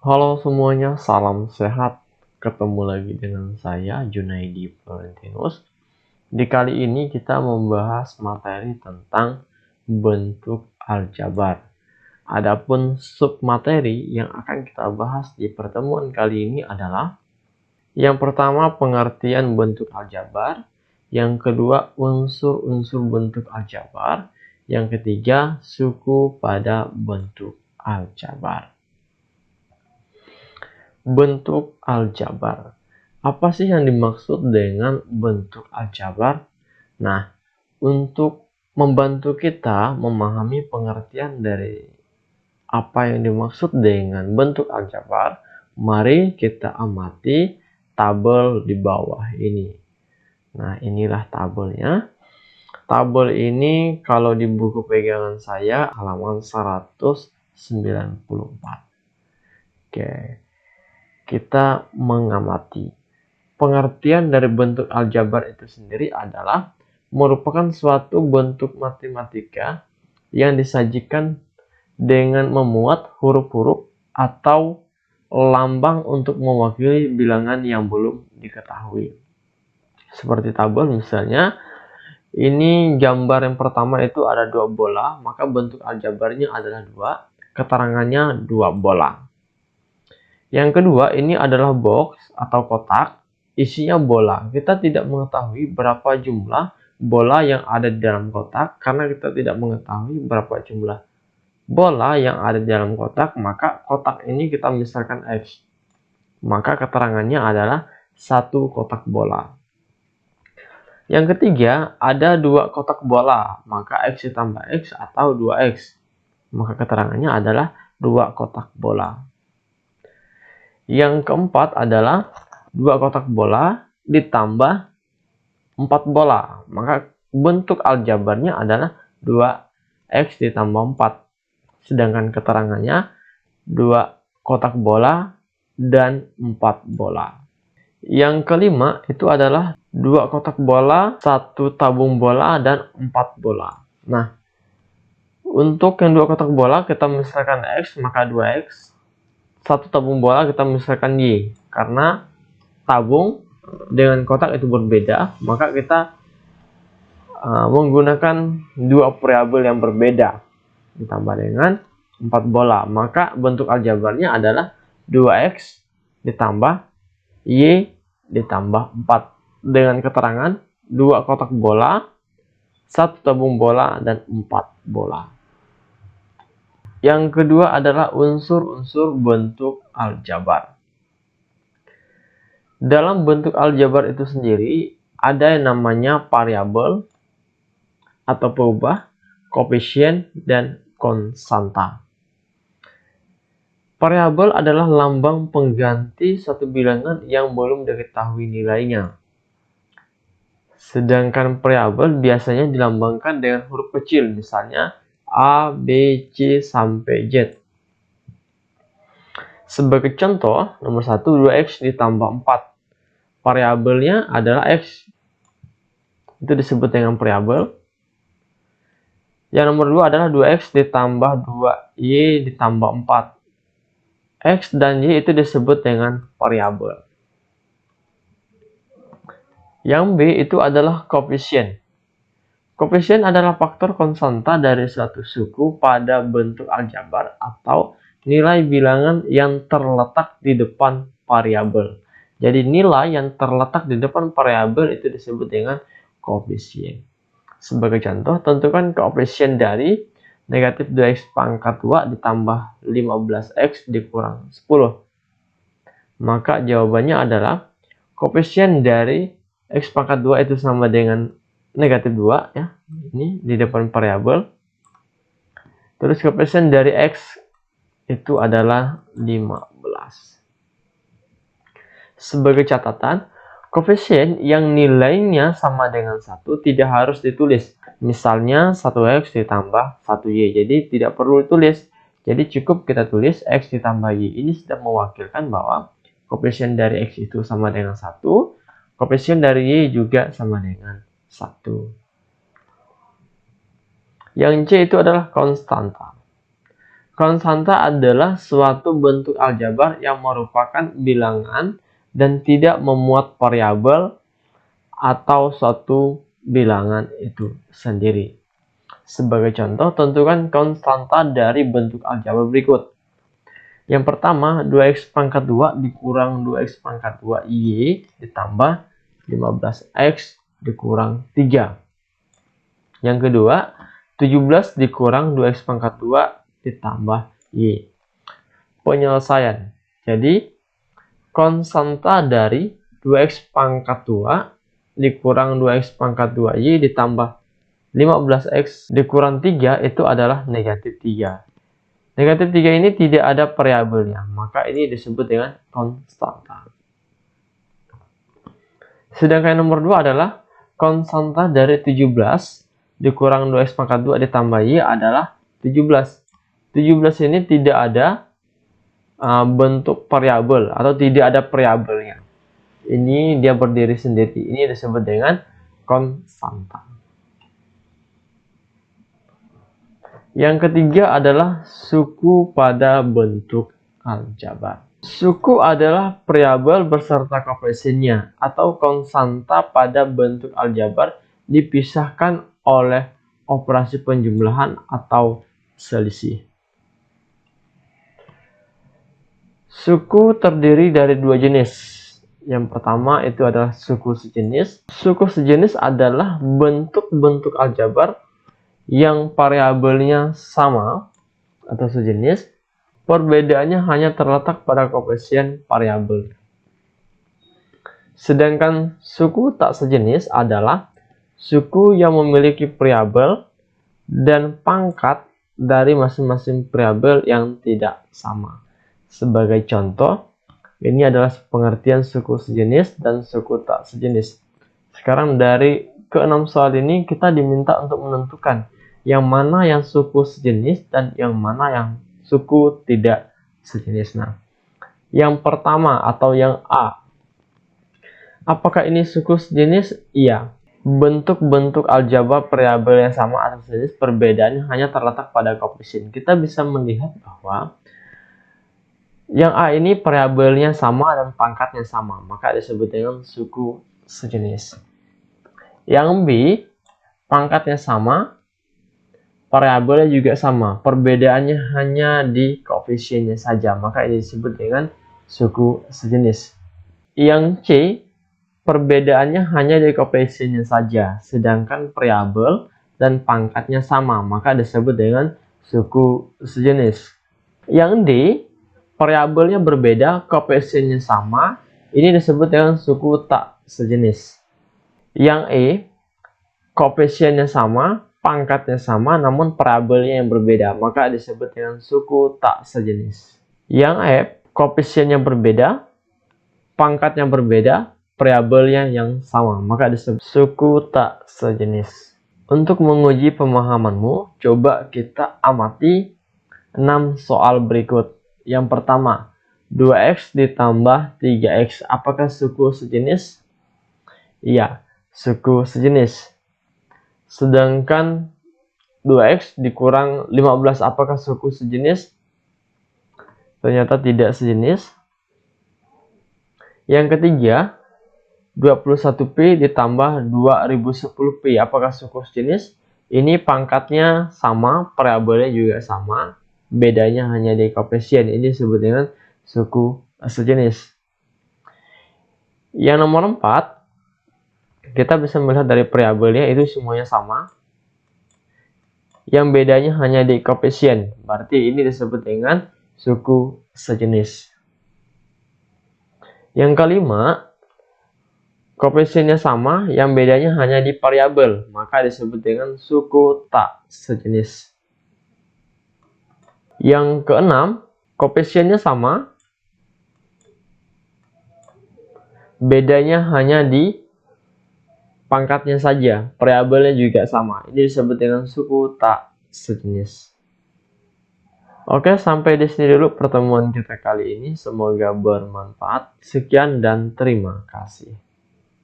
Halo semuanya, salam sehat. Ketemu lagi dengan saya, Junaidi Florentinus. Di kali ini kita membahas materi tentang bentuk aljabar. Adapun submateri yang akan kita bahas di pertemuan kali ini adalah yang pertama pengertian bentuk aljabar, yang kedua unsur-unsur bentuk aljabar, yang ketiga suku pada bentuk aljabar. Bentuk aljabar. Apa sih yang dimaksud dengan bentuk aljabar? Nah, untuk membantu kita memahami pengertian dari apa yang dimaksud dengan bentuk aljabar, mari kita amati tabel di bawah ini. Nah, inilah tabelnya. Tabel ini kalau di buku pegangan saya halaman 194. Oke. Kita mengamati. Pengertian dari bentuk aljabar itu sendiri adalah merupakan suatu bentuk matematika yang disajikan dengan memuat huruf-huruf atau lambang untuk mewakili bilangan yang belum diketahui. Seperti tabel misalnya, ini gambar yang pertama itu ada 2 bola, maka bentuk aljabarnya adalah 2, keterangannya 2 bola. Yang kedua, ini adalah box atau kotak, isinya bola. Kita tidak mengetahui berapa jumlah bola yang ada di dalam kotak, karena kita tidak mengetahui berapa jumlah bola yang ada di dalam kotak, maka kotak ini kita misalkan X. Maka keterangannya adalah 1 kotak bola. Yang ketiga, ada 2 kotak bola, maka X ditambah X atau 2X. Maka keterangannya adalah 2 kotak bola. Yang keempat adalah 2 kotak bola ditambah 4 bola. Maka bentuk aljabarnya adalah 2X ditambah 4. Sedangkan keterangannya 2 kotak bola dan 4 bola. Yang kelima itu adalah 2 kotak bola, 1 tabung bola, dan 4 bola. Nah, untuk yang 2 kotak bola kita misalkan X, maka 2X. 1 tabung bola kita misalkan Y, karena tabung dengan kotak itu berbeda, maka kita menggunakan 2 variabel yang berbeda ditambah dengan 4 bola, maka bentuk aljabarnya adalah 2X ditambah Y ditambah 4 dengan keterangan 2 kotak bola, 1 tabung bola, dan 4 bola. Yang kedua adalah unsur-unsur bentuk aljabar. Dalam bentuk aljabar itu sendiri ada yang namanya variabel atau peubah, koefisien, dan konstanta. Variabel adalah lambang pengganti satu bilangan yang belum diketahui nilainya. Sedangkan variabel biasanya dilambangkan dengan huruf kecil, misalnya A, B, C, sampai Z. Sebagai contoh, nomor 1, 2X ditambah 4. Variabelnya adalah X. Itu disebut dengan variabel. Yang nomor 2 adalah 2X ditambah 2Y ditambah 4. X dan Y itu disebut dengan variabel. Yang B itu adalah koefisien. Koefisien adalah faktor konstanta dari suatu suku pada bentuk aljabar atau nilai bilangan yang terletak di depan variabel. Jadi nilai yang terletak di depan variabel itu disebut dengan koefisien. Sebagai contoh, tentukan koefisien dari negatif 2x pangkat 2 ditambah 15x dikurang 10. Maka jawabannya adalah koefisien dari x pangkat 2 itu sama dengan negatif 2, ya. Ini di depan variabel. Terus koefisien dari x itu adalah 15. Sebagai catatan, koefisien yang nilainya sama dengan 1 tidak harus ditulis. Misalnya 1x ditambah 1y. Jadi tidak perlu ditulis. Jadi cukup kita tulis x ditambah y. Ini sudah mewakilkan bahwa koefisien dari x itu sama dengan 1. Koefisien dari y juga sama dengan 1. Yang C itu adalah konstanta. Konstanta adalah suatu bentuk aljabar yang merupakan bilangan dan tidak memuat variabel atau suatu bilangan itu sendiri. Sebagai contoh, tentukan konstanta dari bentuk aljabar berikut. Yang pertama, 2x pangkat 2 dikurang 2x pangkat 2y ditambah 15x dikurang 3. Yang kedua, 17 dikurang 2x pangkat 2 ditambah y. Penyelesaian. Jadi, konstanta dari 2x pangkat 2 dikurang 2x pangkat 2y ditambah 15x dikurang 3 itu adalah negatif 3. Negatif 3 ini tidak ada variabelnya, maka ini disebut dengan konstanta. Sedangkan yang nomor 2 adalah konstanta dari 17 dikurang 2x pangkat 2 ditambah y adalah 17. 17 ini tidak ada bentuk variabel atau tidak ada variabelnya. Ini dia berdiri sendiri. Ini disebut dengan konstanta. Yang ketiga adalah suku pada bentuk aljabar. Suku adalah variabel beserta koefisiennya atau konstanta pada bentuk aljabar dipisahkan oleh operasi penjumlahan atau selisih. Suku terdiri dari dua jenis. Yang pertama itu adalah suku sejenis. Suku sejenis adalah bentuk-bentuk aljabar yang variabelnya sama atau sejenis. Perbedaannya hanya terletak pada koefisien variabel. Sedangkan suku tak sejenis adalah suku yang memiliki variabel dan pangkat dari masing-masing variabel yang tidak sama. Sebagai contoh, ini adalah pengertian suku sejenis dan suku tak sejenis. Sekarang dari ke-6 soal ini kita diminta untuk menentukan yang mana yang suku sejenis dan yang mana yang suku tidak sejenis. Nah, yang pertama atau yang A. Apakah ini suku sejenis? Iya. Bentuk-bentuk aljabar variabel yang sama atau sejenis, perbedaannya hanya terletak pada koefisien. Kita bisa melihat bahwa yang A ini variabelnya sama dan pangkatnya sama, maka disebut dengan suku sejenis. Yang B, pangkatnya sama, variabelnya juga sama, perbedaannya hanya di koefisiennya saja, maka ini disebut dengan suku sejenis. Yang C, perbedaannya hanya di koefisiennya saja, sedangkan variabel dan pangkatnya sama, maka disebut dengan suku sejenis. Yang D, variabelnya berbeda, koefisiennya sama, ini disebut dengan suku tak sejenis. Yang E, koefisiennya sama, pangkatnya sama, namun variabelnya yang berbeda, maka disebut dengan suku tak sejenis. Yang F, koefisiennya berbeda, pangkatnya berbeda, variabelnya yang sama, maka disebut suku tak sejenis. Untuk menguji pemahamanmu, coba kita amati 6 soal berikut. Yang pertama, 2x ditambah 3x, apakah suku sejenis? Iya, suku sejenis. Sedangkan 2x dikurang 15, apakah suku sejenis? Ternyata tidak sejenis. Yang ketiga, 21p ditambah 2010p, apakah suku sejenis? Ini pangkatnya sama, variabelnya juga sama, bedanya hanya di koefisien. Ini disebut dengan suku sejenis. Yang nomor 4, kita bisa melihat dari variabelnya itu semuanya sama, yang bedanya hanya di koefisien, berarti ini disebut dengan suku sejenis. Yang kelima, koefisiennya sama, yang bedanya hanya di variabel, maka disebut dengan suku tak sejenis. Yang keenam, koefisiennya sama, bedanya hanya di pangkatnya saja, variabelnya juga sama. Ini disebut dengan suku tak sejenis. Oke, sampai di sini dulu pertemuan kita kali ini. Semoga bermanfaat. Sekian dan terima kasih.